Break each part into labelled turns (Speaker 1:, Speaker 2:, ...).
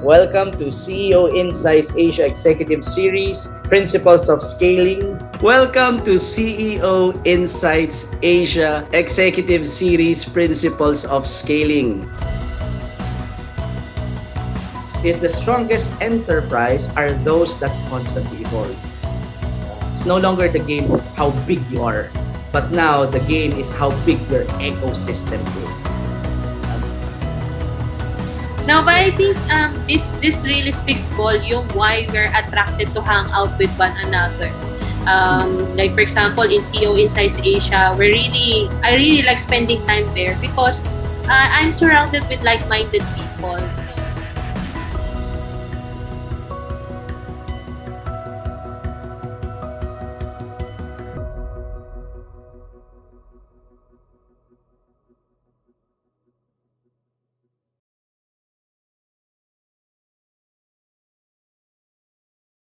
Speaker 1: Welcome to CEO Insights Asia Executive Series, Principles of Scaling. Welcome to CEO Insights Asia Executive Series, Principles of Scaling. Is the strongest enterprise are those that constantly evolve. It's no longer the game of how big you are, but now the game is how big your ecosystem is.
Speaker 2: Now, but I think this really speaks volume why we're attracted to hang out with one another. Like for example, in CEO Insights Asia, I really like spending time there because I'm surrounded with like-minded people. So,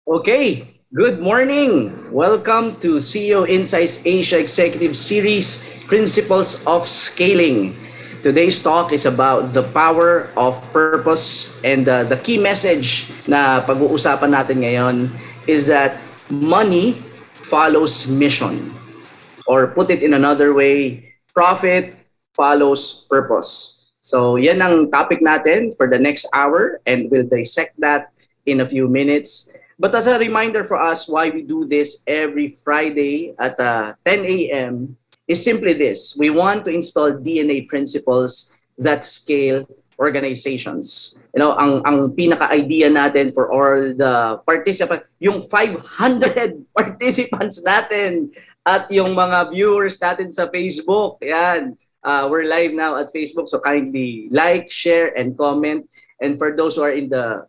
Speaker 1: Okay, good morning. Welcome to CEO Insights Asia Executive Series, Principles of Scaling. Today's talk is about the power of purpose, and the key message na pag-uusapan natin ngayon is that money follows mission. Or put it in another way, profit follows purpose. So yan ang topic natin for the next hour, and we'll dissect that in a few minutes. But as a reminder for us why we do this every Friday at 10 a.m. is simply this. We want to install DNA principles that scale organizations. You know, ang pinaka-idea natin for all the participants, yung 500 participants natin at yung mga viewers natin sa Facebook. Yan. We're live now at Facebook, so kindly like, share, and comment. And for those who are in the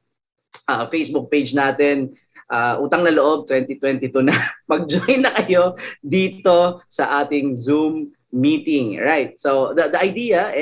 Speaker 1: Facebook page natin, utang na loob 2022 na, mag-join na kayo dito sa ating Zoom meeting, right? So the idea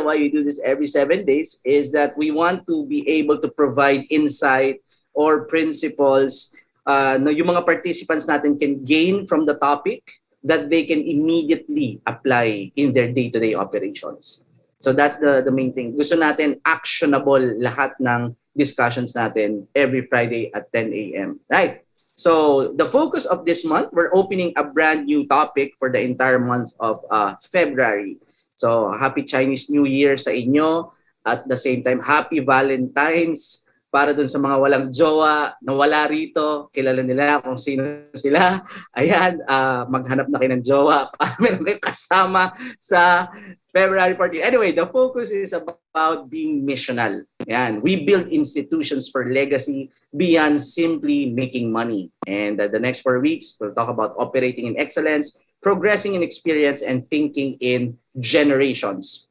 Speaker 1: why we do this every 7 days is that we want to be able to provide insight or principles na yung mga participants natin can gain from the topic that they can immediately apply in their day-to-day operations. So that's the main thing. Gusto natin actionable lahat ng discussions natin every Friday at 10 a.m. Right? So the focus of this month, we're opening a brand new topic for the entire month of February. So happy Chinese New Year sa inyo. At the same time, happy Valentine's para dun sa mga walang jowa na wala rito. Kilala nila kung sino sila. Ayan, maghanap na kayo ng jowa para meron kayo kasama sa February party. Anyway, the focus is about being missional. Yan. We build institutions for legacy beyond simply making money. And the next 4 weeks, we'll talk about operating in excellence, progressing in experience, and thinking in generations.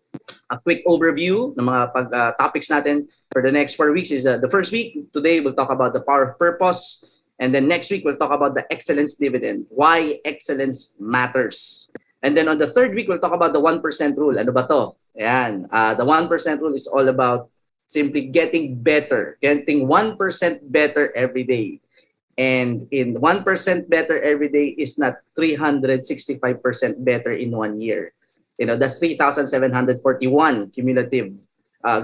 Speaker 1: A quick overview ng mga topics natin for the next 4 weeks is the first week. Today, we'll talk about the power of purpose. And then next week, we'll talk about the excellence dividend, why excellence matters. And then on the third week, we'll talk about the 1% rule. Ano ba to? Ayan. The 1% rule is all about simply getting better, getting 1% better every day. And in 1% better every day is not 365% better in 1 year. You know, that's 3,741 cumulative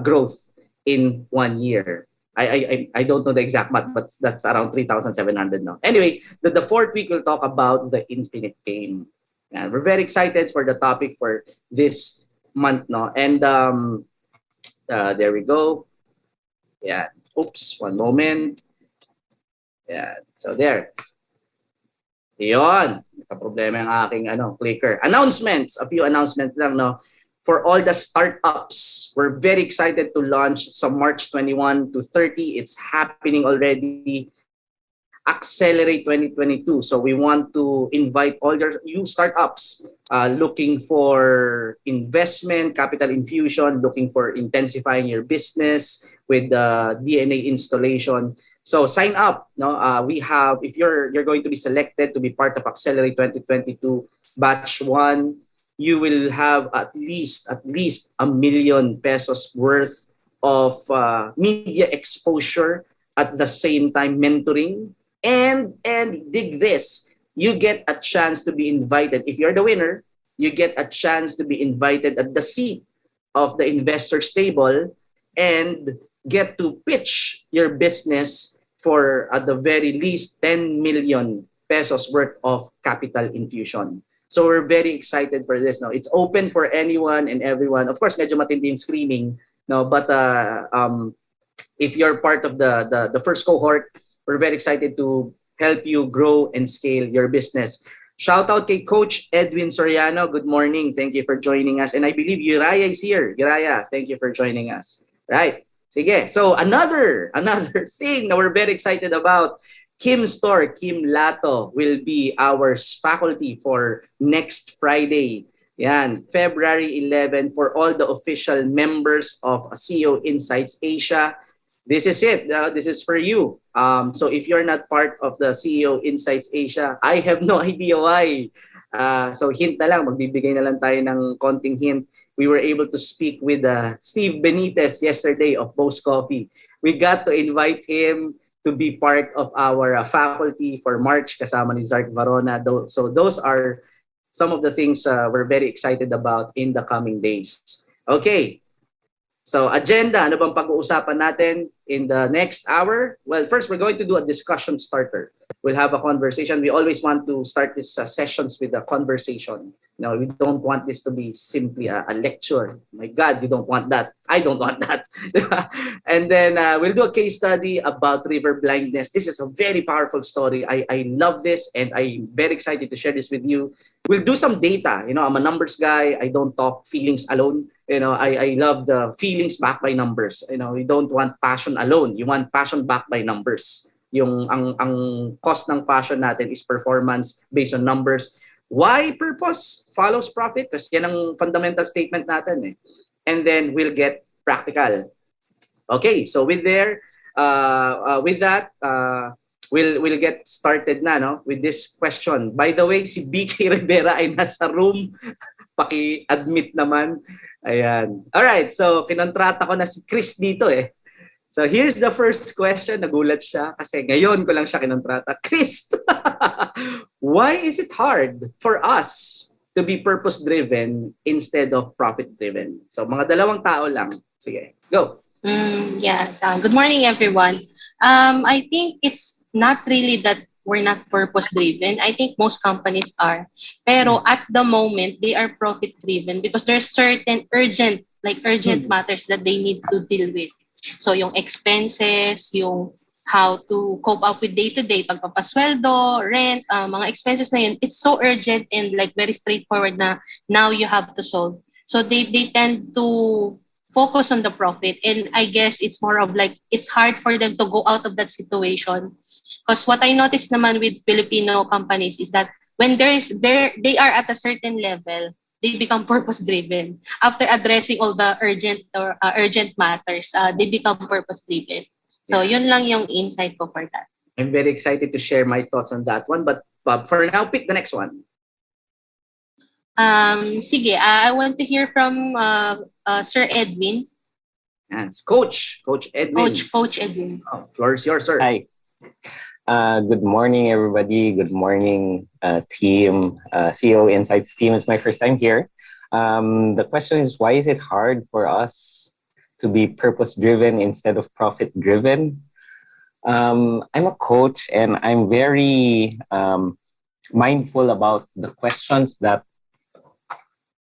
Speaker 1: growth in 1 year. I don't know the exact math, but that's around 3,700 now. Anyway, the fourth week we'll talk about the infinite game. And we're very excited for the topic for this month, no? And there we go. Yeah. Oops, one moment. Yeah. So there. Yon, nagka-problema yung aking clicker. Announcements, a few announcements lang, no. For all the startups, we're very excited to launch some March 21 to 30. It's happening already. Accelerate 2022. So we want to invite all your new startups looking for investment, capital infusion, looking for intensifying your business with the DNA installation. So sign up. No, we have, if you're going to be selected to be part of Accelerate 2022 Batch 1, you will have at least ₱1 million worth of media exposure, at the same time mentoring, and dig this, you get a chance to be invited. If you're the winner, you get a chance to be invited at the seat of the investor's table, and get to pitch your business for at the very least 10 million pesos worth of capital infusion. So we're very excited for this now. It's open for anyone and everyone. Of course, medyo matindi yung screening, no, but if you're part of the first cohort, we're very excited to help you grow and scale your business. Shout out kay Coach Edwin Soriano. Good morning. Thank you for joining us. And I believe Uriah is here. Uriah, thank you for joining us. Right. Sige. So another thing that we're very excited about, Kim Store, Kim Lato will be our faculty for next Friday. Yan, February 11 for all the official members of CEO Insights Asia. This is it. This is for you. So if you're not part of the CEO Insights Asia, I have no idea why. So hint na lang, magbibigay na lang tayo ng konting hint. We were able to speak with Steve Benitez yesterday of Bose Coffee. We got to invite him to be part of our faculty for March kasama ni Zark Varona. So those are some of the things we're very excited about in the coming days. Okay. So agenda, ano bang pag-uusapan natin in the next hour? Well, first we're going to do a discussion starter. We'll have a conversation. We always want to start these sessions with a conversation. No, we don't want this to be simply a lecture. My God, you don't want that. I don't want that. And then we'll do a case study about river blindness. This is a very powerful story. I love this and I'm very excited to share this with you. We'll do some data. You know, I'm a numbers guy. I don't talk feelings alone. You know, I love the feelings backed by numbers. You know, you don't want passion alone. You want passion backed by numbers. Yung ang cost ng passion natin is performance based on numbers. Why purpose follows profit? Kasi yan ang fundamental statement natin eh. And then we'll get practical. Okay, so with that, we'll get started na no with this question. By the way, si BK Rivera ay nasa room. Paki-admit naman. Ayan. Alright, so kinontrata ko na si Chris dito eh. So here's the first question. Nagulat siya kasi ngayon ko lang siya kinontrata. Chris, why is it hard for us to be purpose-driven instead of profit-driven? So mga dalawang tao lang. Sige, go.
Speaker 2: Good morning, everyone. I think it's not really that we're not purpose-driven. I think most companies are. Pero at the moment, they are profit-driven because there's certain urgent matters that they need to deal with. So yung expenses, yung how to cope up with day-to-day, pagpapasweldo, rent, mga expenses na yun, it's so urgent and like very straightforward na now you have to solve. So they tend to focus on the profit. And I guess it's more of like, it's hard for them to go out of that situation. Because what I noticed naman with Filipino companies is that when they are at a certain level, they become purpose-driven. After addressing all the urgent matters, they become purpose-driven. So yun lang yung insight ko for that.
Speaker 1: I'm very excited to share my thoughts on that one. But for now, pick the next one.
Speaker 2: Sige, I want to hear from Sir Edwin.
Speaker 1: Yes, Coach Edwin.
Speaker 2: Coach Edwin.
Speaker 1: Oh, floor is yours, sir.
Speaker 3: Hi. Good morning, everybody. Good morning, team. CEO Insights team. It's my first time here. The question is, why is it hard for us to be purpose-driven instead of profit-driven? I'm a coach and I'm very mindful about the questions that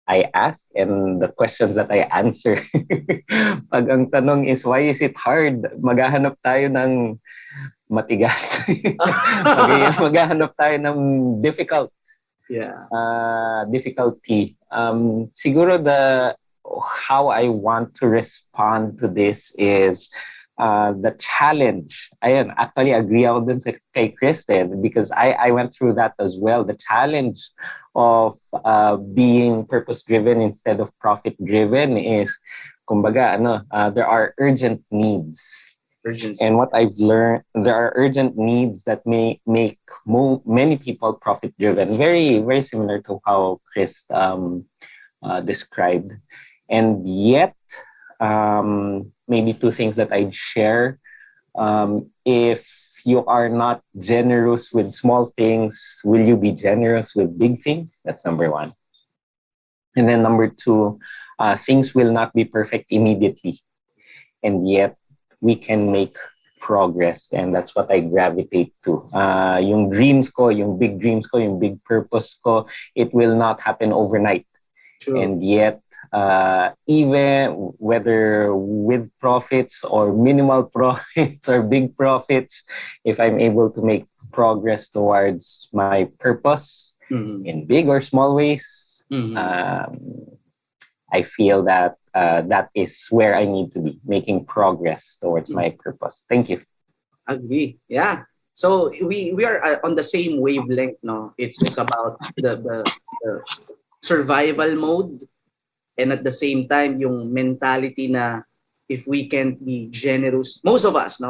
Speaker 3: I ask and the questions that I answer. Pag ang tanong is, why is it hard? Maghahanap tayo ng matigas. Maghahanap tayo ng difficult.
Speaker 1: Yeah.
Speaker 3: Difficulty. Siguro how I want to respond to this is the challenge. Ayan, actually agree ako dun kay Kristen because I went through that as well. The challenge of being purpose-driven instead of profit-driven is, kumbaga, there are urgent needs.
Speaker 1: Urgency.
Speaker 3: And what I've learned, there are urgent needs that may make many people profit-driven. Very, very similar to how Chris described. And yet, maybe two things that I'd share. If you are not generous with small things, will you be generous with big things? That's number one. And then number two, things will not be perfect immediately. And yet, we can make progress, and that's what I gravitate to. Yung dreams ko, yung big dreams ko, yung big purpose ko, it will not happen overnight.
Speaker 1: True.
Speaker 3: And yet, even whether with profits or minimal profits or big profits, if I'm able to make progress towards my purpose in big or small ways, I feel that that is where I need to be, making progress towards my purpose. Thank you.
Speaker 1: Agree. Yeah. So we are on the same wavelength, no? It's about the survival mode, and at the same time yung mentality na if we can't be generous, most of us,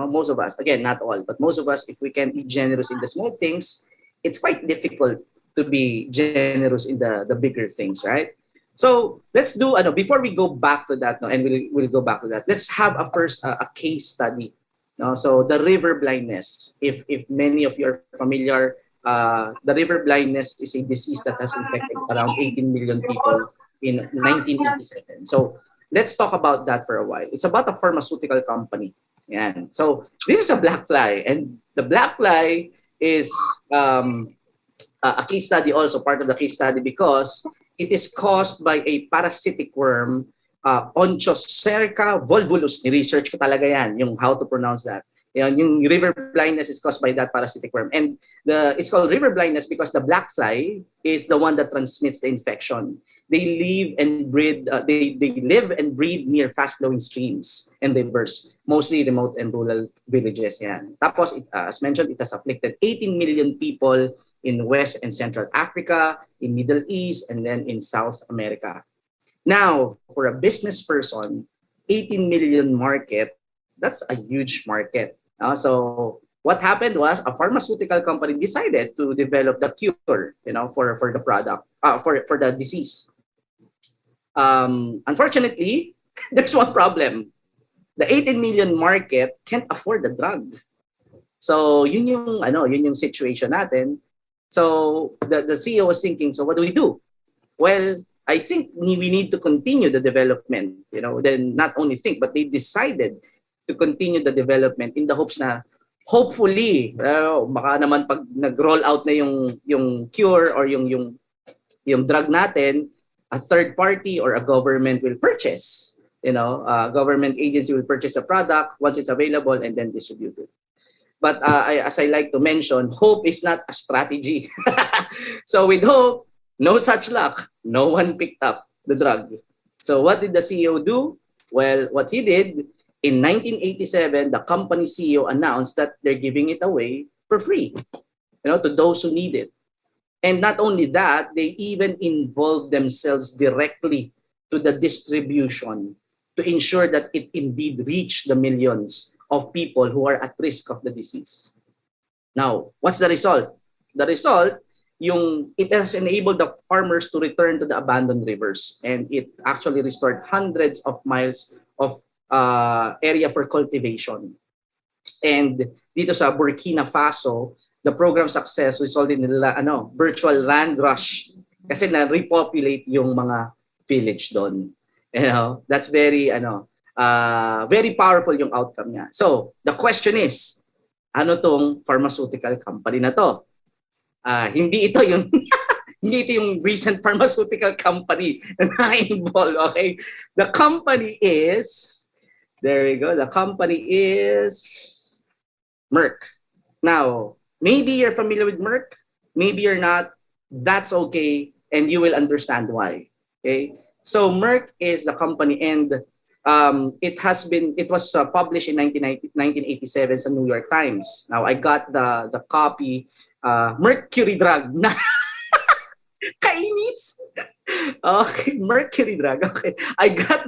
Speaker 1: again, not all, but most of us, if we can't be generous in the small things, it's quite difficult to be generous in the bigger things, right? So let's do before we go back to that, and we'll go back to that. Let's have a case study. So the river blindness. If many of you are familiar, the river blindness is a disease that has infected around 18 million people in 1987. So let's talk about that for a while. It's about a pharmaceutical company. Yan. So this is a black fly, and the black fly is a case study, also part of the case study, because it is caused by a parasitic worm, Onchocerca volvulus. Ni-research ko talaga yan, yung how to pronounce that. Yung river blindness is caused by that parasitic worm. And it's called river blindness because the black fly is the one that transmits the infection. They live and breed, they live and breed near fast-flowing streams and rivers, mostly remote and rural villages. Yan. Tapos, as mentioned, it has afflicted 18 million people in West and Central Africa, in Middle East, and then in South America. Now, for a business person, 18 million market, that's a huge market. So what happened was a pharmaceutical company decided to develop the cure, for the product, for the disease. Unfortunately, there's one problem. The 18 million market can't afford the drug. So yun yung situation natin. So the CEO was thinking, so what do we do? Well, I think we need to continue the development, then not only think, but they decided to continue the development in the hopes na hopefully, baka naman pag nag-roll out na yung cure or yung drug natin, a third party or a government will purchase, a government agency will purchase a product once it's available and then distribute it. But as I like to mention, hope is not a strategy. So with hope, no such luck. No one picked up the drug. So what did the CEO do? Well, what he did, in 1987, the company CEO announced that they're giving it away for free, to those who need it. And not only that, they even involved themselves directly to the distribution to ensure that it indeed reached the millions of people who are at risk of the disease. Now, what's the result? The result, it has enabled the farmers to return to the abandoned rivers, and it actually restored hundreds of miles of area for cultivation. And dito sa Burkina Faso, the program success resulted in virtual land rush kasi na-repopulate yung mga village doon. That's very very powerful yung outcome niya. So, the question is, ano tong pharmaceutical company na to? Hindi ito yung hindi ito yung recent pharmaceutical company na involved, okay? The company is, there we go, the company is Merck. Now, maybe you're familiar with Merck, maybe you're not, that's okay, and you will understand why, okay? So Merck is the company, and it was published in 1987 sa New York Times. Now, I got the copy, Mercury drug na kainis. Okay, Mercury drug. Okay, I got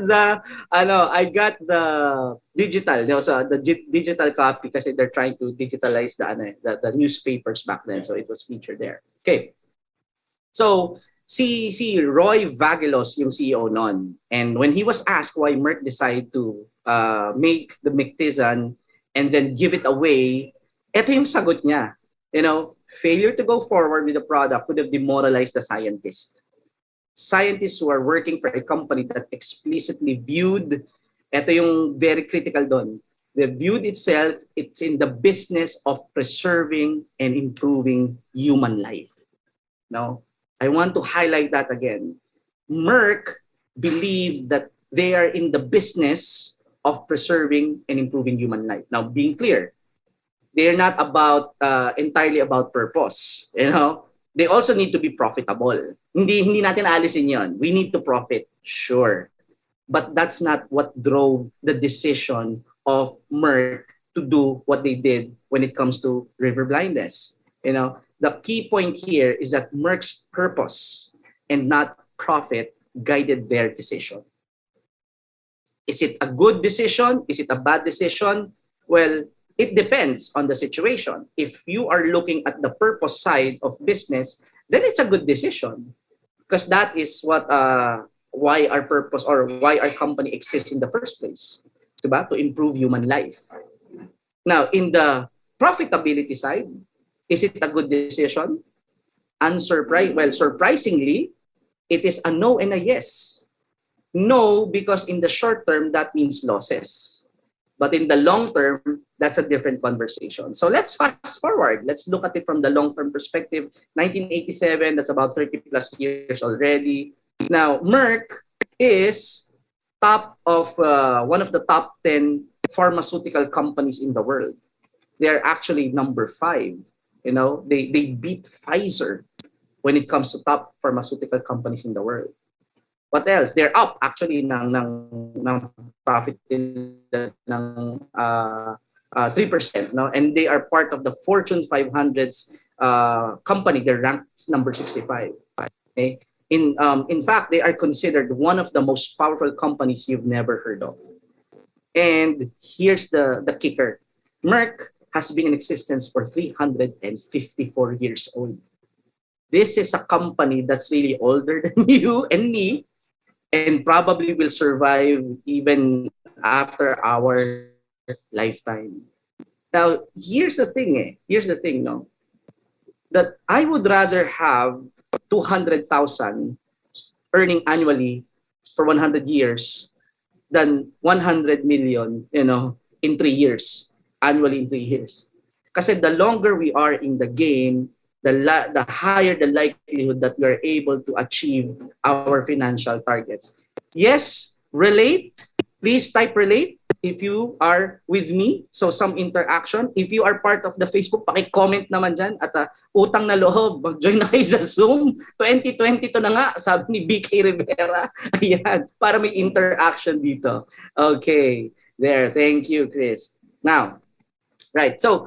Speaker 1: the digital, so the digital copy kasi they're trying to digitalize the newspapers back then, so it was featured there. Okay, so si Roy Vagelos yung CEO noon, and when he was asked why Merck decided to make the Mictizan and then give it away, ito yung sagot niya. Failure to go forward with the product could have demoralized the scientists. Scientists who are working for a company that explicitly viewed, ito yung very critical doon, The viewed itself, it's in the business of preserving and improving human life. Now, I want to highlight that again. Merck believed that they are in the business of preserving and improving human life. Now, being clear, they're not about entirely about purpose. They also need to be profitable. Hindi natin alisin yon. We need to profit, sure. But that's not what drove the decision of Merck to do what they did when it comes to river blindness. The key point here is that Merck's purpose and not profit guided their decision. Is it a good decision? Is it a bad decision? Well, it depends on the situation. If you are looking at the purpose side of business, then it's a good decision, because that is what why our purpose or why our company exists in the first place, diba? To improve human life. Now, in the profitability side, is it a good decision? Surprisingly, it is a no and a yes. No, because in the short term, that means losses. But in the long term, that's a different conversation. So let's fast forward. Let's look at it from the long-term perspective. 1987, that's about 30 plus years already. Now, Merck is one of the top 10 pharmaceutical companies in the world. They're actually number 5. They beat Pfizer when it comes to top pharmaceutical companies in the world. What else? They're up actually ng profit ng 3%, no? And they are part of the Fortune 500's company. They're ranked number 65. Okay? In fact, they are considered one of the most powerful companies you've never heard of. And here's the kicker. Merck has been in existence for 354 years old. This is a company that's really older than you and me, and probably will survive even after our lifetime. Now, here's the thing, no? That I would rather have 200,000 earning annually for 100 years than 100 million, in 3 years, annually in 3 years. Kasi the longer we are in the game, the higher the likelihood that we are able to achieve our financial targets. Yes, relate. Please type relate if you are with me. So some interaction. If you are part of the Facebook, paki-comment naman dyan. At utang na loob, mag-join na kayo sa Zoom. 2022 na nga, sabi ni BK Rivera. Ayan, para may interaction dito. Okay, there. Thank you, Chris. Now, right. So,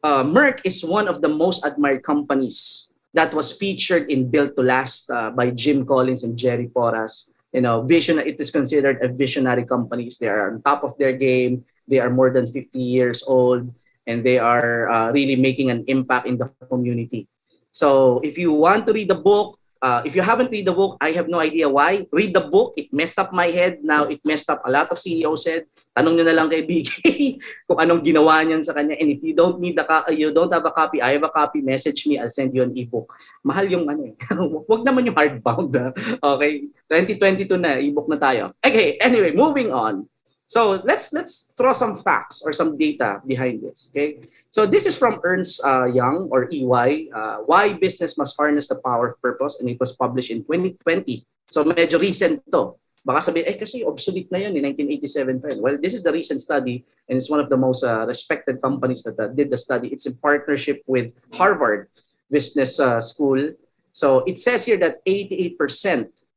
Speaker 1: Merck is one of the most admired companies that was featured in Built to Last by Jim Collins and Jerry Porras. It is considered a visionary companies. They are on top of their game. They are more than 50 years old, and they are really making an impact in the community. So if you want to read the book, if you haven't read the book, I have no idea why. Read the book. It messed up my head. Now it messed up a lot of CEOs' head. Tanong nyo na lang kay BK kung anong ginawa niyan sa kanya. And if you don't have a copy, I have a copy, message me. I'll send you an ebook. Mahal yung Wag naman yung hardbound. Okay? 2022 na, ebook na tayo. Okay, anyway, moving on. So let's throw some facts or some data behind this. Okay, so this is from Ernst Young or EY, Why Business Must Harness the Power of Purpose, and it was published in 2020. So medyo recent to. Baka sabihin, kasi obsolete na yun in 1987 pa yun. Well, this is the recent study, and it's one of the most respected companies that did the study. It's in partnership with Harvard Business School. So it says here that 88%,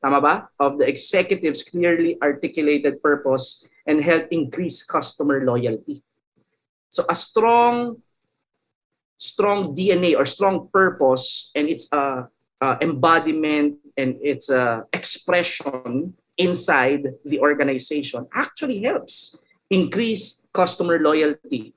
Speaker 1: tama ba, of the executives clearly articulated purpose and help increase customer loyalty. So a strong DNA or strong purpose and its embodiment and its expression inside the organization actually helps increase customer loyalty.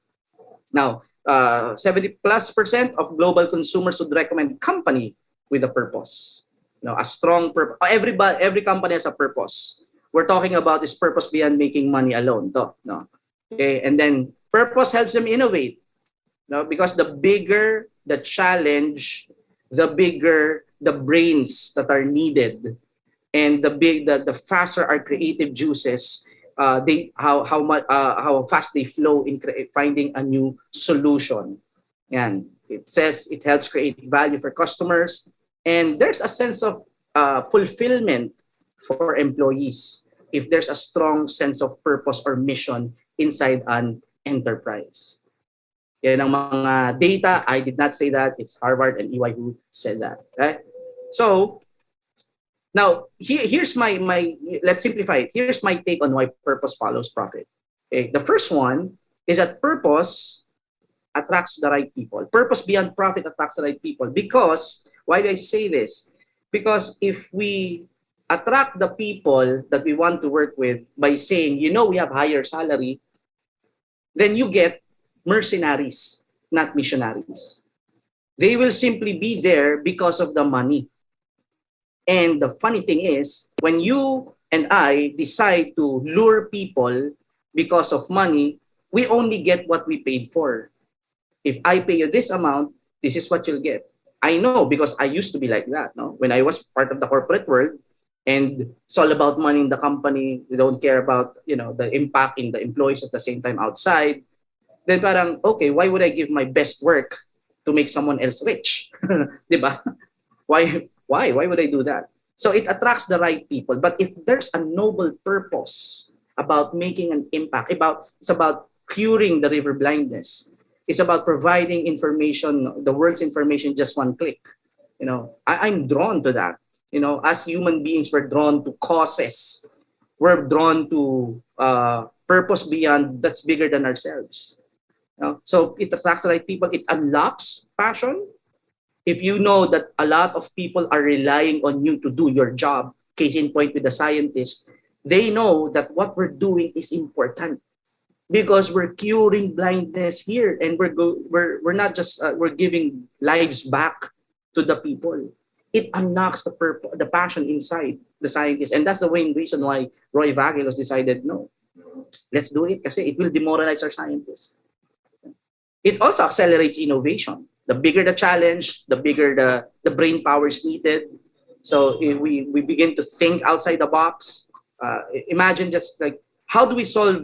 Speaker 1: Now, 70+% of global consumers would recommend company with a purpose. A strong purpose. Every company has a purpose. We're talking about this purpose beyond making money alone. Okay, and then purpose helps them innovate. Because the bigger the challenge, the bigger the brains that are needed, and the faster our creative juices how fast they flow in finding a new solution. And it says it helps create value for customers, and there's a sense of fulfillment for employees if there's a strong sense of purpose or mission inside an enterprise. Yan ang mga data. I did not say that. It's Harvard and EY who said that. Okay? So now here's my let's simplify it. Here's my take on why purpose follows profit. Okay? The first one is that purpose attracts the right people. Purpose beyond profit attracts the right people. Because, why do I say this? Because if we attract the people that we want to work with by saying, we have higher salary, then you get mercenaries, not missionaries. They will simply be there because of the money. And the funny thing is, when you and I decide to lure people because of money, we only get what we paid for. If I pay you this amount, this is what you'll get. I know because I used to be like that. No? When I was part of the corporate world, and it's all about money in the company, they don't care about the impact in the employees at the same time outside. Then parang, okay, why would I give my best work to make someone else rich? Diba? Why would I do that? So it attracts the right people. But if there's a noble purpose about making an impact, it's about curing the river blindness, it's about providing information, the world's information, just one click. I'm drawn to that. As human beings, we're drawn to causes. We're drawn to purpose beyond, that's bigger than ourselves. So it attracts the right people. It unlocks passion. If you know that a lot of people are relying on you to do your job, case in point with the scientists, they know that what we're doing is important. Because we're curing blindness here, and we're not just we're giving lives back to the people. It unlocks the passion inside the scientists, and that's the main reason why Roy Vagelos decided, no, let's do it, kasi it will demoralize our scientists. It also accelerates innovation. The bigger the challenge, the bigger the brain power is needed. So we begin to think outside the box. Imagine just like, how do we solve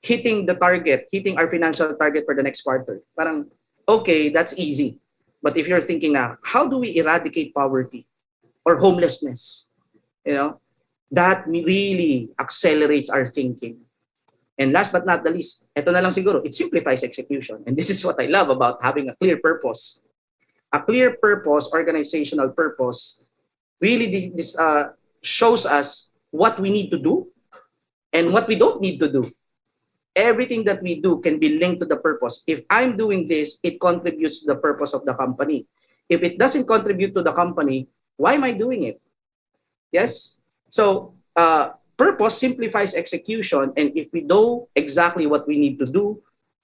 Speaker 1: hitting our financial target for the next quarter? Parang, okay, that's easy. But if you're thinking now, how do we eradicate poverty or homelessness? That really accelerates our thinking. And last but not the least, ito na lang siguro, it simplifies execution. And this is what I love about having a clear purpose. A clear purpose, organizational purpose, really this shows us what we need to do and what we don't need to do. Everything that we do can be linked to the purpose. If I'm doing this, it contributes to the purpose of the company. If it doesn't contribute to the company, why am I doing it? Yes? So, purpose simplifies execution, and if we know exactly what we need to do,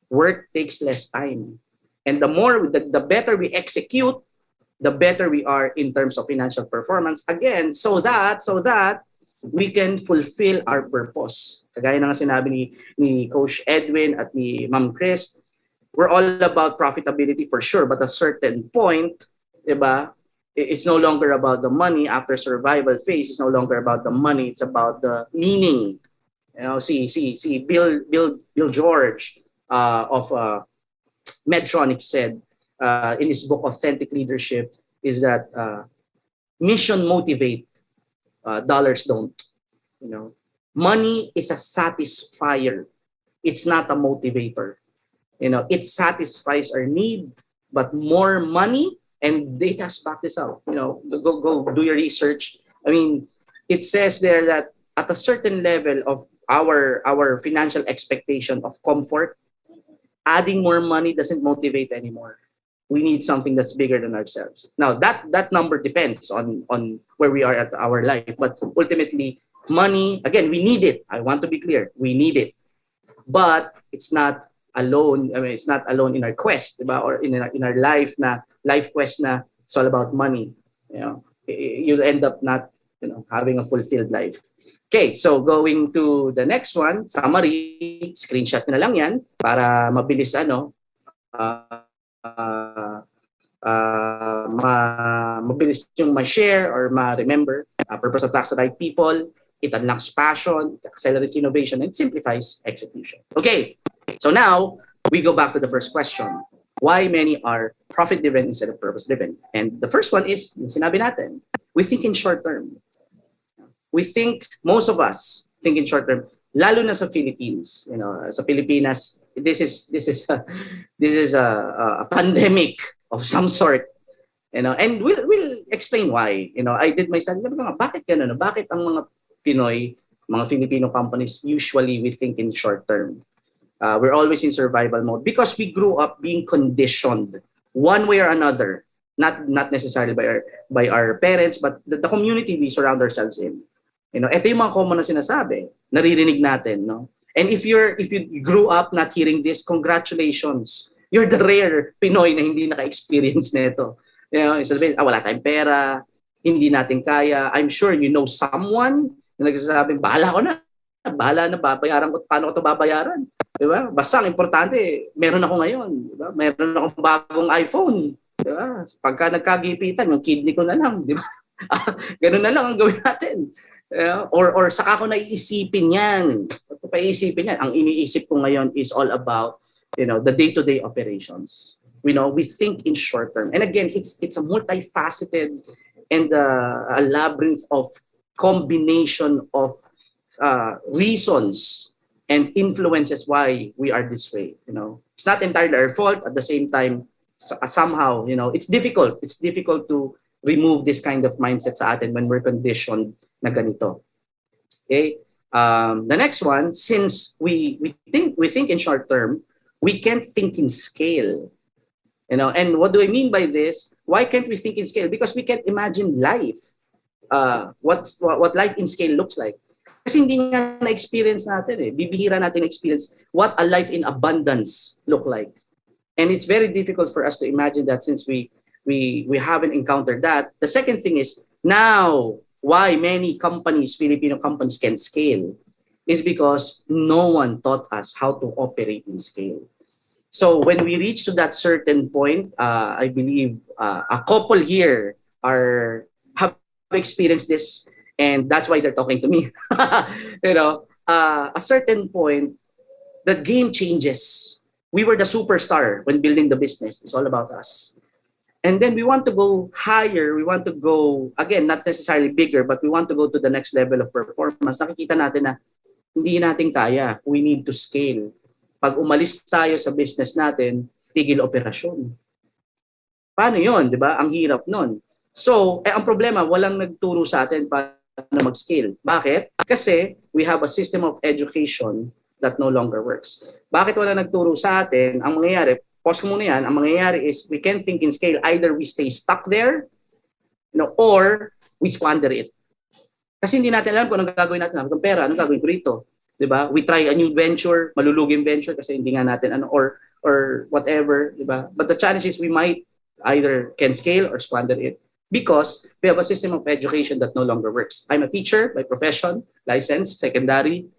Speaker 1: work takes less time. And the better we execute, the better we are in terms of financial performance. Again, so that we can fulfill our purpose. Kagaya na nga sinabi ni Coach Edwin at ni Ma'am Chris, we're all about profitability for sure, but at a certain point, diba, it's no longer about the money. After survival phase, it's no longer about the money, it's about the meaning. See Bill George of Medtronic said in his book Authentic Leadership is that mission motivate, dollars don't. Money is a satisfier. It's not a motivator. It satisfies our need, but more money, and data back this out. Go do your research. I mean, it says there that at a certain level of our financial expectation of comfort, adding more money doesn't motivate anymore. We need something that's bigger than ourselves. Now, that number depends on where we are at our life. But ultimately, money, again, we need it. I want to be clear. We need it. But it's not alone. I mean, it's not alone in our quest, diba? Or in our life quest na it's all about money. You'll end up not having a fulfilled life. Okay, so going to the next one, summary, screenshot na lang yan para mabilis mabilis yung ma-share or ma-remember. Purpose attracts the right people. it unlocks passion, it accelerates innovation, and simplifies execution. Okay, so now we go back to the first question. Why many are profit-driven instead of purpose-driven? And the first one is, yung sinabi natin, we think in short term. We think, most of us think in short term, lalo na sa Philippines. You know, sa Pilipinas, this is a pandemic of some sort. You know, and we'll explain why. You know, I did my study. Bakit ganun? Bakit ang mga Pinoy, mga Filipino companies, usually we think in short term? We're always in survival mode because we grew up being conditioned one way or another, not necessarily by our parents, but the community we surround ourselves in. You know, ito yung mga common na sinasabi, naririnig natin, no? And if you grew up not hearing this, congratulations. You're the rare Pinoy na hindi naka-experience nito. You know, sabihin, wala tayong pera, hindi natin kaya. I'm sure you know someone na nagsasabi, bahala na, babayaran ko, paano ko ito babayaran? Diba? Basta ang importante, meron ako ngayon. Diba? Meron akong bagong iPhone. Diba? Pagka nagkagipitan, yung kidney ko na lang. Diba? Ganun na lang ang gawin natin. Or saka ko naiisipin yan. Paisipin yan. Ang iniisip ko ngayon is all about, you know, the day-to-day operations. You know, we think in short term. And again, it's a multifaceted and a labyrinth of combination of reasons and influences why we are this way. You know, it's not entirely our fault. At the same time, somehow, you know, it's difficult. It's difficult to remove this kind of mindset sa atin when we're conditioned na ganito. Okay. The next one, since we think in short term, we can't think in scale. You know, and what do I mean by this? Why can't we think in scale? Because we can't imagine life. What life in scale looks like. Kasi hindi nga na-experience natin eh. Bibihira natin experience what a life in abundance look like. And it's very difficult for us to imagine that since we haven't encountered that. The second thing is, now, why many companies, Filipino companies, can scale is because no one taught us how to operate in scale. So when we reach to that certain point, I believe a couple here have experienced this, and that's why they're talking to me. You know, a certain point, the game changes. We were the superstar when building the business. It's all about us. And then we want to go higher. We want to go, again, not necessarily bigger, but we want to go to the next level of performance. Nakikita natin na hindi natin kaya. We need to scale. Pag umalis tayo sa business natin, tigil operasyon. Paano yun, di ba? Ang hirap nun. So, ang problema, walang nagturo sa atin paano mag-scale. Bakit? Kasi we have a system of education that no longer works. Bakit wala nagturo sa atin? Ang mangyayari, pause ko muna yan, ang mangyayari is we can't think in scale. Either we stay stuck there, you know, or we squander it. Kasi hindi natin alam kung anong gagawin natin. Anong pera, anong gagawin ko rito? Diba? We try a new venture, maluluging venture kasi hindi nga natin or whatever, diba? But the challenge is we might either can scale or squander it because we have a system of education that no longer works. I'm a teacher by profession, licensed, secondary,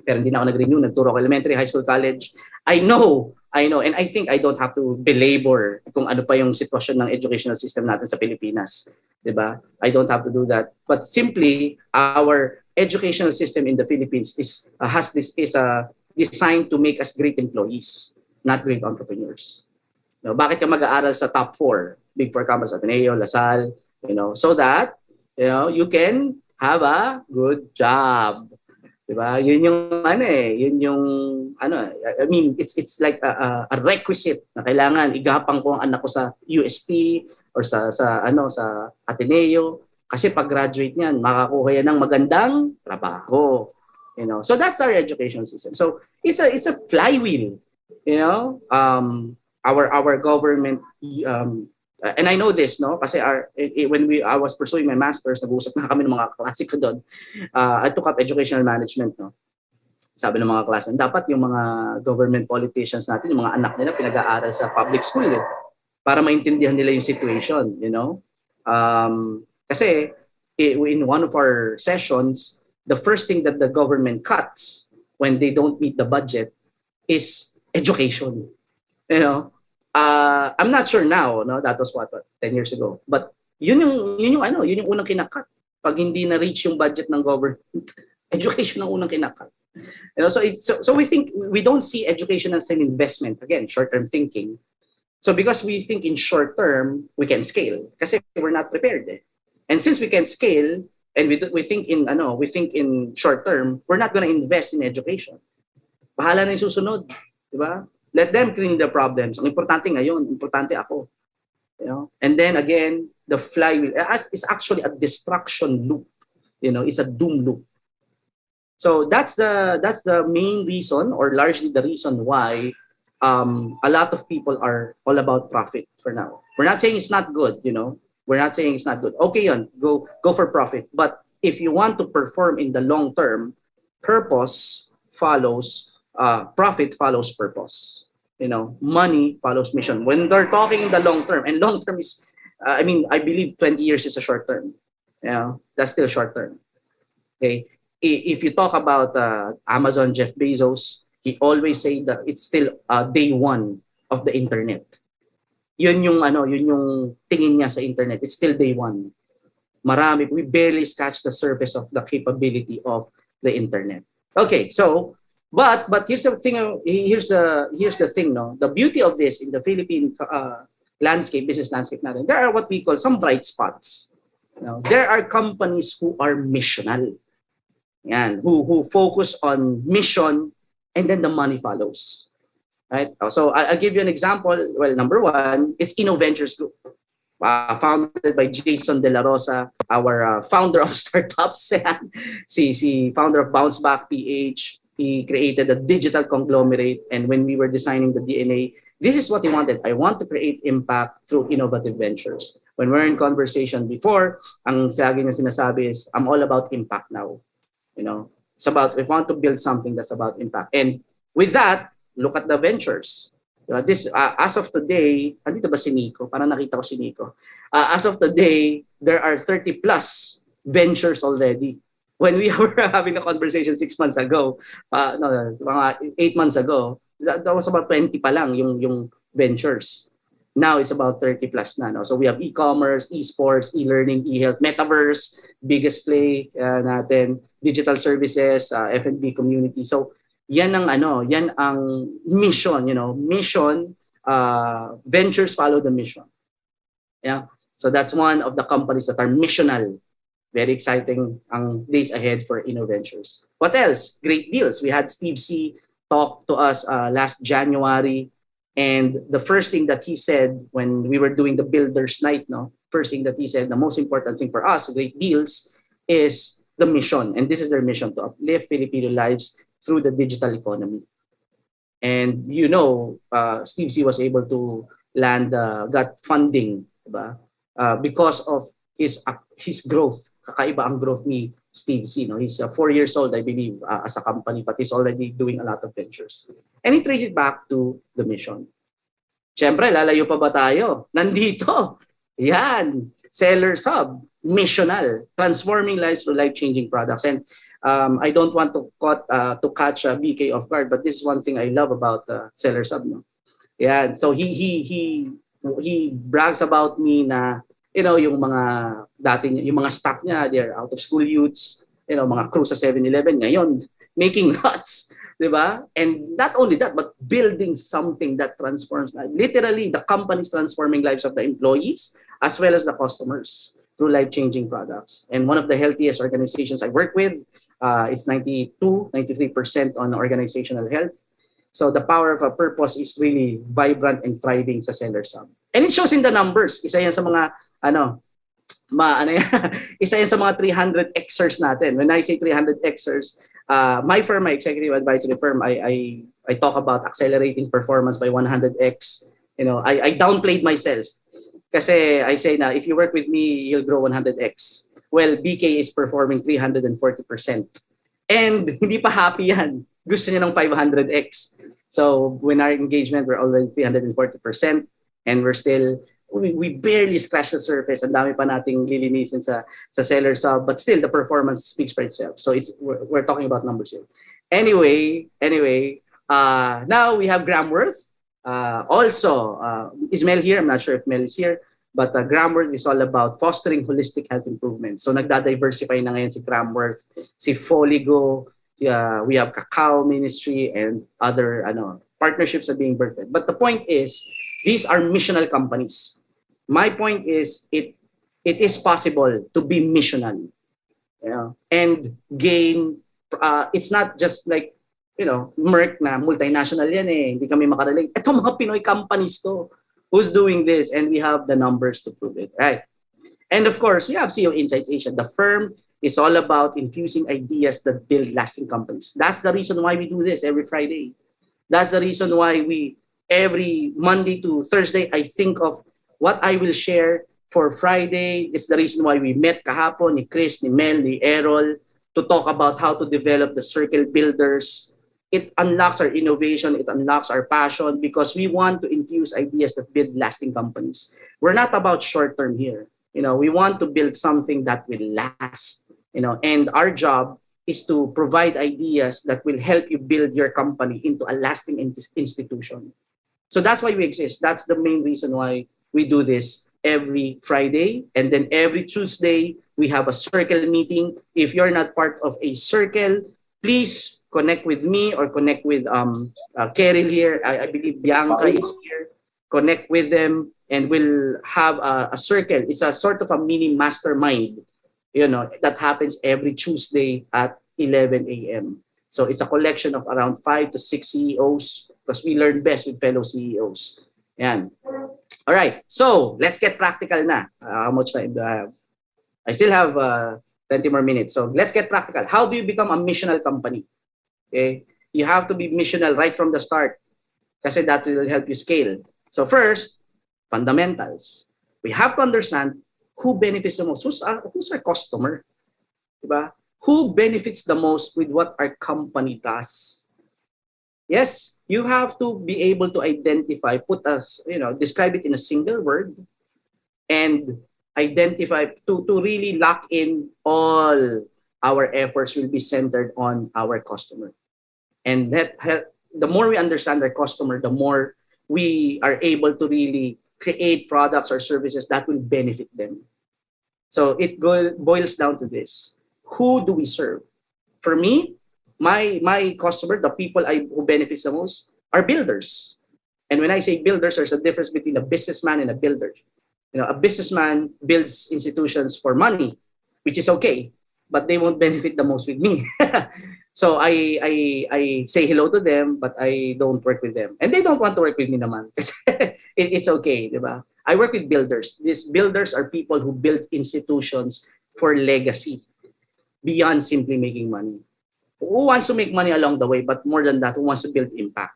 Speaker 1: pero hindi na ako nag-renew, nagturo ako elementary, high school, college. I know, and I think I don't have to belabor kung ano pa yung sitwasyon ng educational system natin sa Pilipinas. Diba? I don't have to do that. But simply, our educational system in the Philippines is designed to make us great employees, not great entrepreneurs. You know, bakit ka mag-aaral sa top 4? Big 4 campus, Ateneo, LaSalle, you know, so that, you know, you can have a good job. Diba? Yun yung I mean, it's like a requisite na kailangan igapang ko ang anak ko sa USP or sa Ateneo kasi pag graduate niyan makakuha yan ng magandang trabaho. You know. So that's our education system. So it's a flywheel, you know. Our government and I know this, no? Kasi when I was pursuing my master's, nag-uusap na kami ng mga klase ko doon. I took up educational management, no? Sabi ng mga klase, dapat yung mga government politicians natin, yung mga anak nila pinag-aaral sa public school para maintindihan nila yung situation, you know? Kasi in one of our sessions, the first thing that the government cuts when they don't meet the budget is education. You know? I'm not sure now, no, that was what 10 years ago. But yun yung unang kinakat pag hindi na-reach yung budget ng government, education ang unang kinakat. So we think, we don't see education as an investment. Again, short-term thinking. So because we think in short-term, we can scale. Kasi we're not prepared. And since we can scale, and we think in short-term, we're not going to invest in education. Bahala na yung susunod. Diba? Let them clean the problems. Ang importante ngayon, importante ako. And then again, the flywheel is actually a destruction loop. It's a doom loop. So that's the main reason, or largely the reason why a lot of people are all about profit for now. We're not saying it's not good, We're not saying it's not good. Okay, go for profit. But if you want to perform in the long term, profit follows purpose. Money follows mission. When they're talking in the long term, and long term is, I believe 20 years is a short term. That's still short term. Okay. If you talk about Amazon, Jeff Bezos, he always say that it's still day one of the internet. Yun yung tingin niya sa internet. It's still day one. We barely scratch the surface of the capability of the internet. Okay, so but here's the thing. Here's the thing. No, the beauty of this in the Philippine business landscape, natin, there are what we call some bright spots. There are companies who are missional, who focus on mission, and then the money follows. Right. So I'll give you an example. Well, number one, it's InnoVentures Group, founded by Jason De La Rosa, our founder of startups. si founder of Bounce Back PH. He created a digital conglomerate, and when we were designing the DNA, this is what he wanted. I want to create impact through innovative ventures. When we're in conversation before, ang lagi niya sinasabi is, I'm all about impact now. It's about, we want to build something that's about impact. And with that, look at the ventures. This as of today, andito ba si Nico? Parang nakita ko si Nico. As of today, there are 30 plus ventures already. When we were having a conversation 6 months ago, mga 8 months ago, that was about 20 pa lang yung ventures. Now it's about 30 plus na. No? So we have e-commerce, e-sports, e-learning, e-health, metaverse, biggest play natin, digital services, F&B community. So yan ang mission, mission, ventures follow the mission. Yeah. So that's one of the companies that are missional. Very exciting ang days ahead for InnoVentures. What else? Great deals. We had Steve C talk to us last January. And the first thing that he said when we were doing the Builders Night, first thing that he said, the most important thing for us, great deals, is the mission. And this is their mission, to uplift Filipino lives through the digital economy. And Steve C was able to got funding, diba? Because of his growth. Kakaiba ang growth ni Steve C. He's 4 years old, I believe, as a company, but he's already doing a lot of ventures. And he traced it back to the mission. Siyempre, lalayo pa ba tayo? Nandito. Yan. Seller Sub. Missional. Transforming lives through life-changing products. And I don't want to catch BK off guard, but this is one thing I love about Seller Sub. Yeah. So he brags about me na yung mga yung mga staff niya, they're out of school youths, mga crew sa 7-Eleven ngayon, making lots, di ba? And not only that, but building something that transforms lives. Literally, the company's transforming lives of the employees as well as the customers through life-changing products. And one of the healthiest organizations I work with is 93% on organizational health. So the power of a purpose is really vibrant and thriving sa Seller Sub. And it shows in the numbers. Isa yan sa mga isa yan sa mga 300 Xers natin. When I say 300 Xers, my firm, my executive advisory firm, I talk about accelerating performance by 100x. I downplayed myself. Kasi I say na, if you work with me, you'll grow 100x. Well, BK is performing 340%. And hindi pa happy yan. Gusto niya ng 500x. So when our engagement, we're already 340%. And we're still, we barely scratch the surface. Ang dami pa nating lilinisin sa Seller Sub. But still, the performance speaks for itself. So we're talking about numbers here. Anyway, now we have Gramworth. Also, is Mel here? I'm not sure if Mel is here. But Gramworth is all about fostering holistic health improvement. So nagda-diversify na ngayon si Gramworth, si Foligo, we have Cacao Ministry and other partnerships are being birthed. But the point is, these are missional companies. My point is, it is possible to be missional, and gain. It's not just like, Merck na multinational yan eh, hindi kami makarelate. Ito mga Pinoy companies to who's doing this, and we have the numbers to prove it, right? And of course, we have CEO Insights Asia. The firm is all about infusing ideas that build lasting companies. That's the reason why we do this every Friday. That's the reason why we, every Monday to Thursday, I think of what I will share for Friday. It's the reason why we met kahapon ni Chris, ni Mel, ni Errol to talk about how to develop the circle builders. It unlocks our innovation, it unlocks our passion, because we want to infuse ideas that build lasting companies. We're not about short term here. We want to build something that will last. And our job is to provide ideas that will help you build your company into a lasting institution. So that's why we exist. That's the main reason why we do this every Friday. And then every Tuesday, we have a circle meeting. If you're not part of a circle, please connect with me or connect with Keril here. I believe Bianca is here. Connect with them and we'll have a circle. It's a sort of a mini mastermind, that happens every Tuesday at 11 a.m. So it's a collection of around 5 to 6 CEOs, because we learn best with fellow CEOs. Yan. All right. So let's get practical na. How much time do I have? I still have 20 more minutes. So let's get practical. How do you become a missional company? Okay. You have to be missional right from the start, kasi that will help you scale. So first, fundamentals. We have to understand who benefits the most. Who's our customer? Diba? Who benefits the most with what our company does? Yes, you have to be able to identify, describe it in a single word, and identify to really lock in all our efforts will be centered on our customer. And the more we understand our customer, the more we are able to really create products or services that will benefit them. So it boils down to this. Who do we serve? For me, my customer, the people who benefits the most are builders. And when I say builders, there's a difference between a businessman and a builder. A businessman builds institutions for money, which is okay, but they won't benefit the most with me. So I say hello to them, but I don't work with them. And they don't want to work with me naman. It's okay, diba? I work with builders. These builders are people who build institutions for legacy beyond simply making money. Who wants to make money along the way, but more than that, who wants to build impact?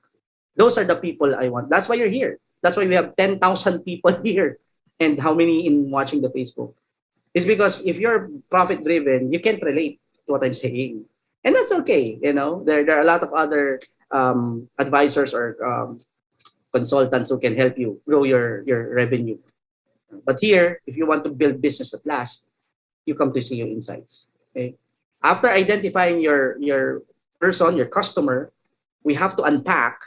Speaker 1: Those are the people I want. That's why you're here. That's why we have 10,000 people here. And how many in watching the Facebook? It's because if you're profit driven, you can't relate to what I'm saying. And that's okay. There are a lot of other advisors or consultants who can help you grow your revenue. But here, if you want to build business at last, you come to CEO Insights. Okay? After identifying your person, your customer, we have to unpack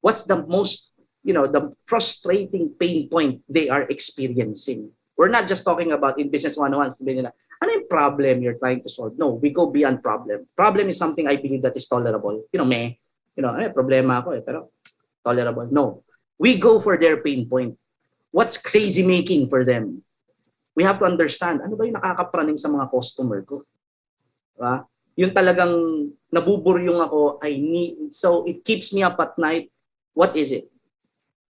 Speaker 1: what's the most, the frustrating pain point they are experiencing. We're not just talking about in business 101, sabihin nila, ano yung problem you're trying to solve? No, we go beyond problem. Problem is something I believe that is tolerable. Problema ako pero tolerable. No, we go for their pain point. What's crazy making for them? We have to understand, ano ba yung nakakapraning sa mga customer ko? Diba? Yung talagang nabuburyong ako, so it keeps me up at night. What is it?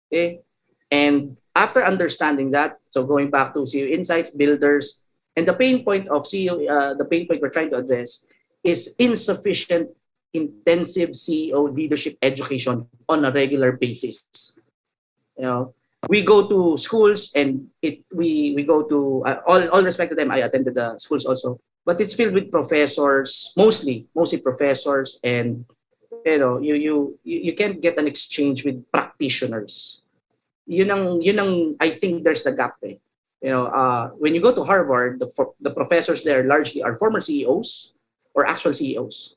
Speaker 1: Okay? And after understanding that, so going back to CEO Insights, builders, and the pain point of CEO, the pain point we're trying to address is insufficient intensive CEO leadership education on a regular basis. We go to schools and we go to all respect to them. I attended the schools also, but it's filled with professors, mostly professors, and you can't get an exchange with practitioners. Yun ang I think there's the gap there. When you go to Harvard, the professors there largely are former CEOs or actual CEOs.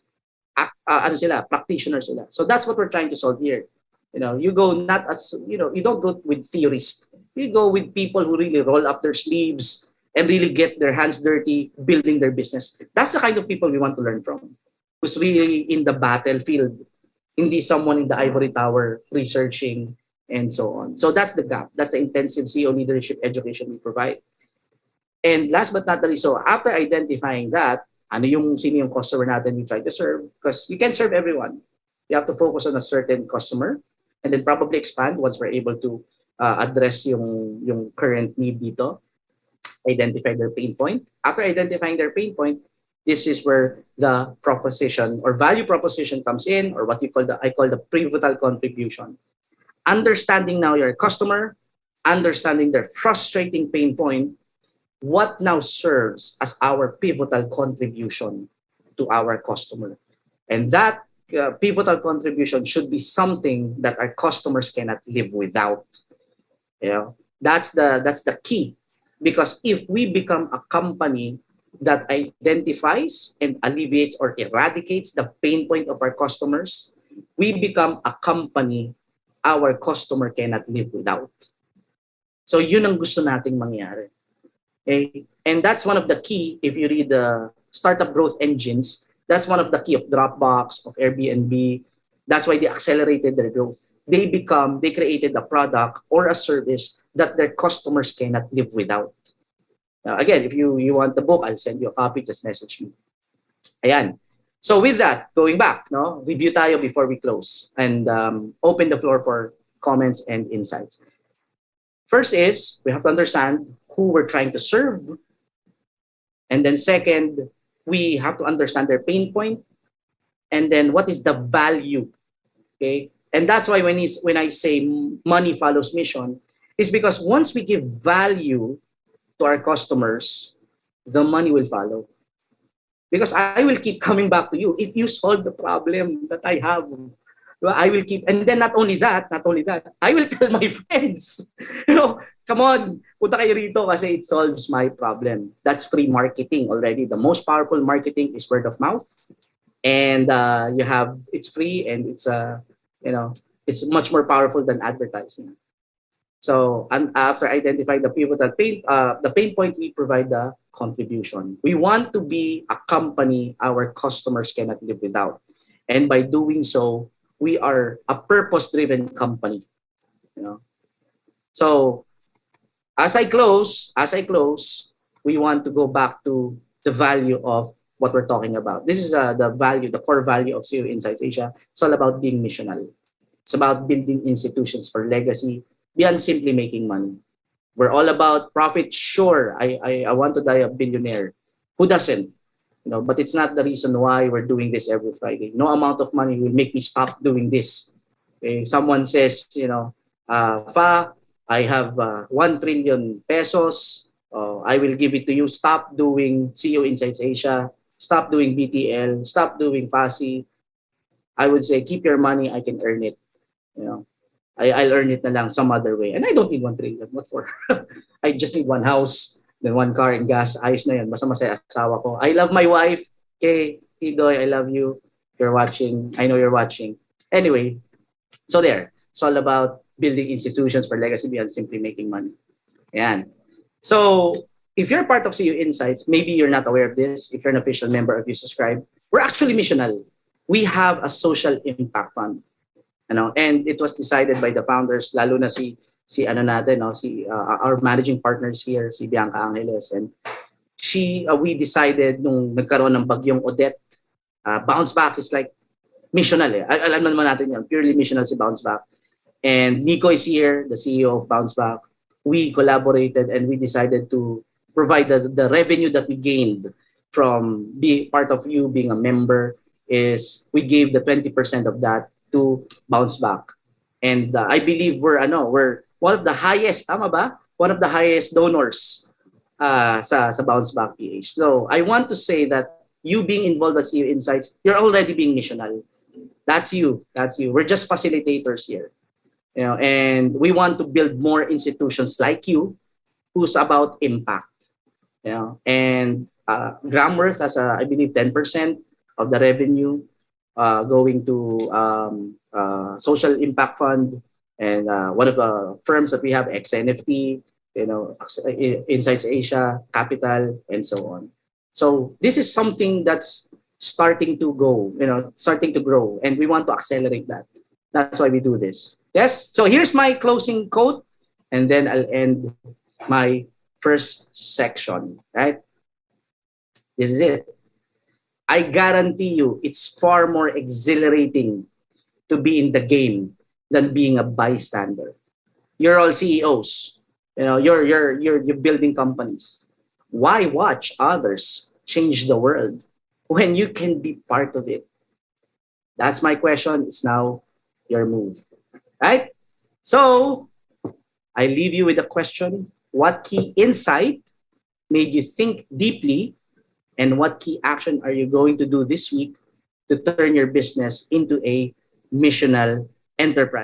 Speaker 1: Practitioners sila. So that's what we're trying to solve here. You go not as, you don't go with theorists. We go with people who really roll up their sleeves and really get their hands dirty building their business. That's the kind of people we want to learn from, who's really in the battlefield, hindi someone in the ivory tower researching and so on. So that's the gap. That's the intensive CEO leadership education we provide. And last but not the least, so after identifying that, sino yung customer natin we try to serve? Because you can't serve everyone. You have to focus on a certain customer and then probably expand once we're able to address yung current need dito, identify their pain point. After identifying their pain point, this is where the proposition or value proposition comes in, or what I call the pivotal contribution. Understanding now your customer, understanding their frustrating pain point, what now serves as our pivotal contribution to our customer. And that pivotal contribution should be something that our customers cannot live without. That's the key. Because if we become a company that identifies and alleviates or eradicates the pain point of our customers, we become a company our customer cannot live without. So yun ang gusto nating mangyari. Okay? And that's one of the key, if you read the startup growth engines, that's one of the key of Dropbox, of Airbnb. That's why they accelerated their growth. They created a product or a service that their customers cannot live without. Again, if you want the book, I'll send you a copy, just message me. Ayan. So with that, going back, review tayo before we close and open the floor for comments and insights. First is, we have to understand who we're trying to serve. And then second, we have to understand their pain point. And then what is the value? Okay? And that's why when I say money follows mission, is because once we give value to our customers, the money will follow. Because I will keep coming back to you. If you solve the problem that I have, I will keep, and then not only that, I will tell my friends, come on, punta kayo rito kasi it solves my problem. That's free marketing already. The most powerful marketing is word of mouth. And it's free and it's much more powerful than advertising. So after identifying the pivotal pain point, we provide the contribution. We want to be a company our customers cannot live without. And by doing so, we are a purpose-driven company. So as I close, we want to go back to the value of what we're talking about. This is the core value of CEO Insights Asia. It's all about being missional. It's about building institutions for legacy beyond simply making money. We're all about profit. Sure, I want to die a billionaire. Who doesn't? But it's not the reason why we're doing this every Friday. No amount of money will make me stop doing this. Okay? Someone says, Fa, I have 1 trillion pesos. I will give it to you. Stop doing CEO Insights Asia. Stop doing BTL. Stop doing FASI. I would say, keep your money. I can earn it. I'll earn it na lang some other way. And I don't need 1 trillion. What for? I just need 1 house, then 1 car and gas. Ayos na yan. Basta masaya asawa ko. I love my wife. Okay, Idoy, I love you. You're watching. I know you're watching. Anyway, so there. It's all about building institutions for legacy beyond simply making money. Ayan. So if you're part of CU Insights, maybe you're not aware of this. If you're an official member, if you subscribe, we're actually missional. We have a social impact fund. And it was decided by the founders, lalo na our managing partners here, si Bianca Angeles, and we decided nung nagkaroon ng bagyong Odette, Bounce Back is like missional. Alam naman natin yan, purely missional si Bounce Back. And Nico is here, the CEO of Bounce Back. We collaborated and we decided to provide the revenue that we gained from being part of you being a member is we gave the 20% of that to Bounce Back. And I believe we're one of the highest, tama ba? One of the highest donors sa Bounce Back PH. So I want to say that you being involved at CU Insights, you're already being missional. That's you. We're just facilitators here. And we want to build more institutions like you who's about impact. And Gramworth has I believe 10% of the revenue going to social impact fund, And one of the firms that we have, XNFT, Insights Asia, Capital, and so on. So this is something that's starting to go, starting to grow, and we want to accelerate that. That's why we do this. Yes. So here's my closing quote, and then I'll end my first section. Right. This is it. I guarantee you, it's far more exhilarating to be in the game than being a bystander. You're all CEOs. You're building companies. Why watch others change the world when you can be part of it? That's my question. It's now your move. Right? So I leave you with a question. What key insight made you think deeply, and what key action are you going to do this week to turn your business into a missional enterprise?